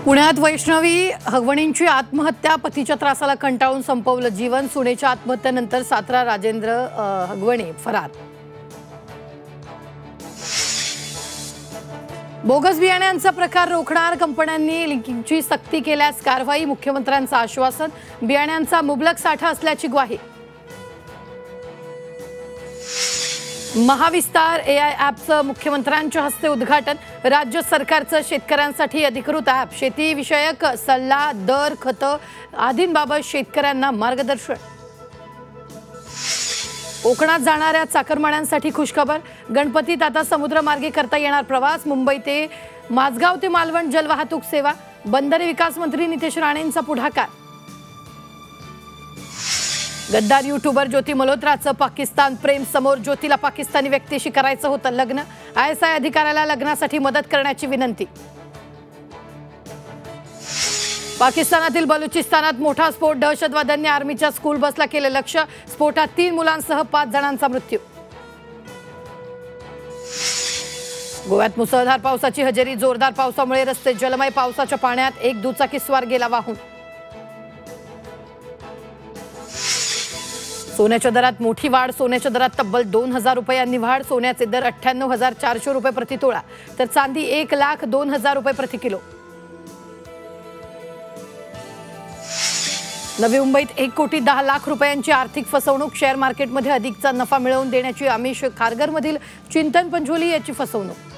पुण्यात वैष्णवी हगवणींची आत्महत्या, पतीच्या त्रासाला कंटाळून संपवलं जीवन। सुनेच्या आत्महत्येनंतर सातारा राजेंद्र हगवणे फरार। बोगस बियाण्यांचा प्रकार रोखणार, कंपन्यांनी लिंकिंगची सक्ती केल्यास कारवाई। मुख्यमंत्र्यांचं आश्वासन, बियाण्यांचा मुबलक साठा असल्याची ग्वाही। महाविस्तार एआय ॲपचं मुख्यमंत्र्यांच्या हस्ते उद्घाटन। राज्य सरकारचं शेतकऱ्यांसाठी अधिकृत ॲप, शेती विषयक सल्ला, दर, खतं आदींबाबत शेतकऱ्यांना मार्गदर्शन। कोकणात जाणाऱ्या चाकरमान्यांसाठी खुशखबर, गणपतीत आता समुद्रमार्गे करता येणार प्रवास। मुंबई ते माझगाव ते मालवण जलवाहतूक सेवा, बंदरे विकास मंत्री नितेश राणेंचा पुढाकार। गद्दार यूट्यूबर ज्योती मल्होत्राचं पाकिस्तान प्रेम समोर, ज्योतीला पाकिस्तानी व्यक्तीशी करायचं होतं लग्न, आयएसआय अधिकाऱ्याला लग्नासाठी मदत करण्याची विनंती। पाकिस्तानातील बलुचिस्तानात मोठा स्फोट, दहशतवाद्यांनी आर्मीच्या स्कूल बसला केले लक्ष्य, स्फोटात 3 मुलांसह 5 जणांचा मृत्यू। गोव्यात मुसळधार पावसाची हजेरी, जोरदार पावसामुळे रस्ते जलमय, पावसाच्या पाण्यात एक दुचाकीस्वार गेला वाहून। सोन्याच्या दरात मोठी वाढ, सोन्याच्या दरात तब्बल 2000 रुपयांनी वाढ। सोन्याचे दर 98,400 रुपये प्रति तोळा, तर चांदी 1,02,000 रुपये प्रति किलो। नवी मुंबईत 1,10,00,000 रुपयांची आर्थिक फसवणूक, शेअर मार्केटमध्ये अधिकचा नफा मिळवून देण्याची आमिष, खारघरमधील चिंतन पंचोली याची फसवणूक।